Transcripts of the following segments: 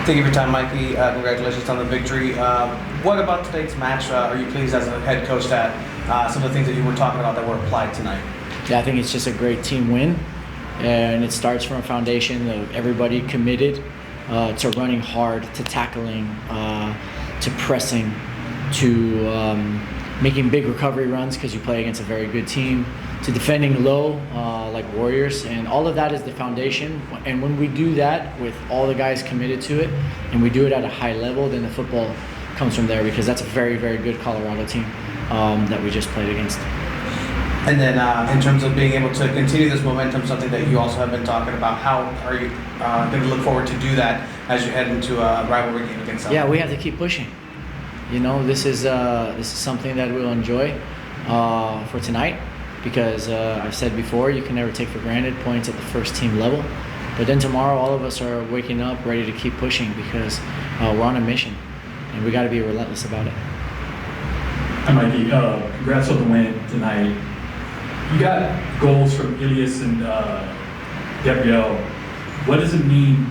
Thank you for your time, Mikey. Congratulations on the victory. What about today's match? Are you pleased as a head coach that some of the things that you were talking about that were applied tonight? Yeah, I think it's just a great team win, and it starts from a foundation of everybody committed to running hard, to tackling, to pressing, to making big recovery runs because you play against a very good team, to defending low like Warriors, and all of that is the foundation. And when we do that with all the guys committed to it, and we do it at a high level, then the football comes from there, because that's a very, very good Colorado team that we just played against. And then in terms of being able to continue this momentum, something that you also have been talking about, how are you going to look forward to do that as you head into a rivalry game against them? Yeah, we have to keep pushing. You know, this is something that we'll enjoy for tonight, because I've said before, you can never take for granted points at the first team level. But then tomorrow, all of us are waking up ready to keep pushing, because we're on a mission, and we got to be relentless about it. Hi, Mikey. Congrats on the win tonight. You got goals from Ilias and Gabriel. What does it mean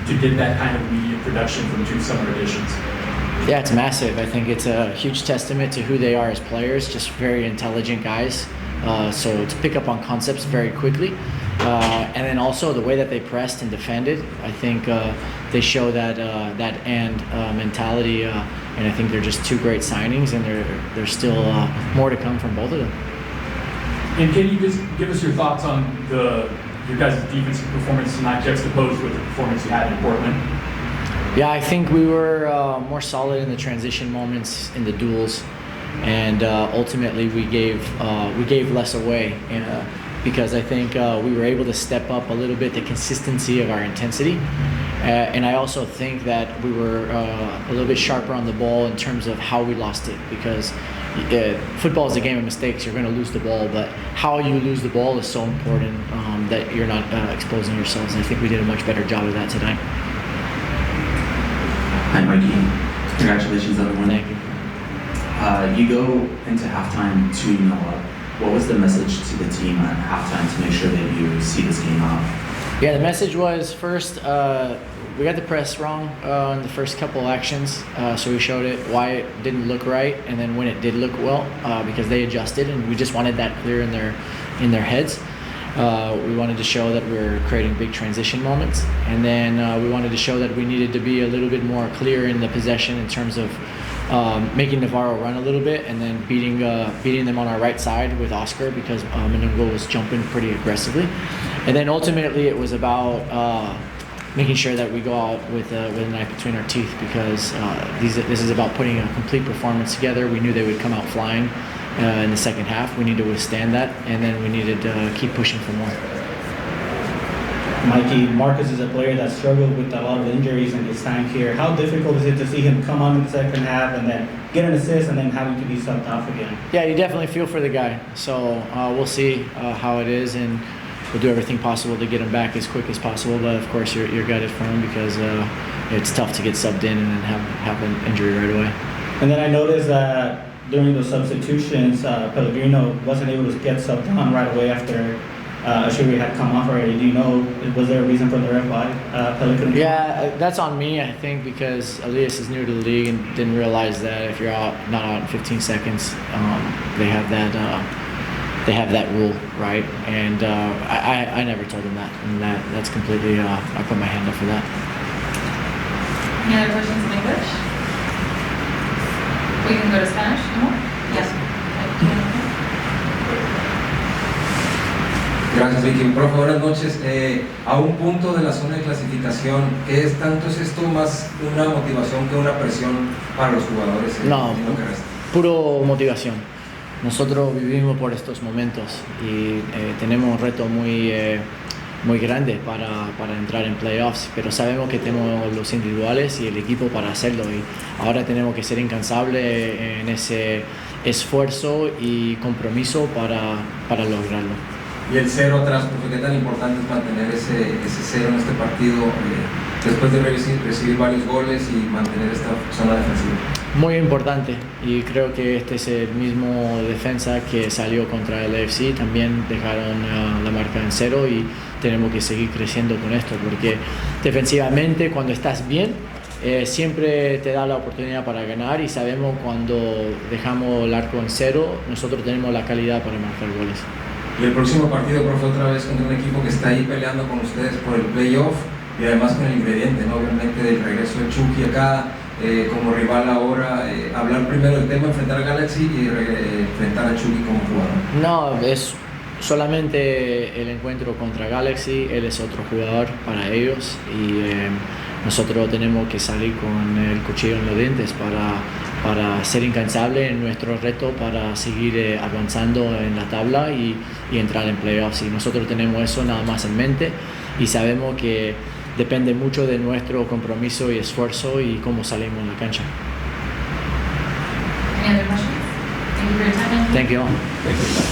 to get that kind of immediate production from two summer additions? Yeah, it's massive. I think it's a huge testament to who they are as players, just very intelligent guys. So to pick up on concepts very quickly. And then also the way that they pressed and defended, I think they show that mentality, and I think they're just two great signings, and there's still more to come from both of them. And can you just give us your thoughts on your guys' defensive performance tonight, juxtaposed with the performance you had in Portland? Yeah, I think we were more solid in the transition moments, in the duels, and ultimately we gave less away, because I think we were able to step up a little bit the consistency of our intensity, and I also think that we were a little bit sharper on the ball in terms of how we lost it, because football is a game of mistakes. You're going to lose the ball, but how you lose the ball is so important that you're not exposing yourselves. And I think we did a much better job of that tonight. Hi, Mikey. Congratulations on the win. Thank you. You go into halftime 2-0 up. What was the message to the team at halftime to make sure that you see this game out? Yeah, the message was, first, we got the press wrong in the first couple actions, so we showed it why it didn't look right, and then when it did look well, because they adjusted, and we just wanted that clear in their heads. We wanted to show that we were creating big transition moments, and then we wanted to show that we needed to be a little bit more clear in the possession in terms of making Navarro run a little bit, and then beating them on our right side with Oscar, because Menungo was jumping pretty aggressively. And then ultimately it was about making sure that we go out with a knife between our teeth, because this is about putting a complete performance together. We knew they would come out flying in the second half. We need to withstand that, and then we needed to keep pushing for more. Mikey, Marcus is a player that struggled with a lot of injuries in his time here. How difficult is it to see him come on in the second half and then get an assist and then having to be subbed off again? Yeah, you definitely feel for the guy. So we'll see how it is, and we'll do everything possible to get him back as quick as possible. But of course, you're gutted for him, because it's tough to get subbed in and then have an injury right away. And then I noticed that during the substitutions, Pellegrino wasn't able to get subbed on right away after Ashuri had come off already. Do you know, was there a reason for the ref why Pellegrino? Yeah, that's on me, I think, because Elias is new to the league and didn't realize that if you're not out in 15 seconds, they have that rule, right? And I never told him that, and that's completely, I put my hand up for that. Any other questions in English? We can go to Spanish. No? Yes. Gracias, Vicky. Profe, buenas noches. A un punto de la zona de clasificación, ¿qué es tanto? ¿Es esto más una motivación que una presión para los jugadores? No, puro motivación. Nosotros vivimos por estos momentos y tenemos un reto muy grande para entrar en playoffs, pero sabemos que tenemos los individuales y el equipo para hacerlo, y ahora tenemos que ser incansables en ese esfuerzo y compromiso para lograrlo. y el cero atrás, porque qué tan importante es mantener ese cero en este partido después de recibir varios goles y mantener esta zona defensiva. Muy importante, y creo que este es el mismo defensa que salió contra el AFC, también dejaron la marca en cero y tenemos que seguir creciendo con esto, porque defensivamente cuando estás bien siempre te da la oportunidad para ganar, y sabemos cuando dejamos el arco en cero, nosotros tenemos la calidad para marcar goles. Y el próximo partido, profe, otra vez contra un equipo que está ahí peleando con ustedes por el playoff y además con el ingrediente, ¿no? Obviamente del regreso de Chucky acá como rival ahora, hablar primero del tema, enfrentar a Galaxy y enfrentar a Chucky como jugador. No, es solamente el encuentro contra Galaxy, él es otro jugador para ellos, y nosotros tenemos que salir con el cuchillo en los dientes para ser incansable en nuestro reto, para seguir avanzando en la tabla y entrar en playoffs. Y nosotros tenemos eso nada más en mente, y sabemos que depende mucho de nuestro compromiso y esfuerzo y cómo salimos en la cancha. Any other questions? Thank you for your time. Thank you all.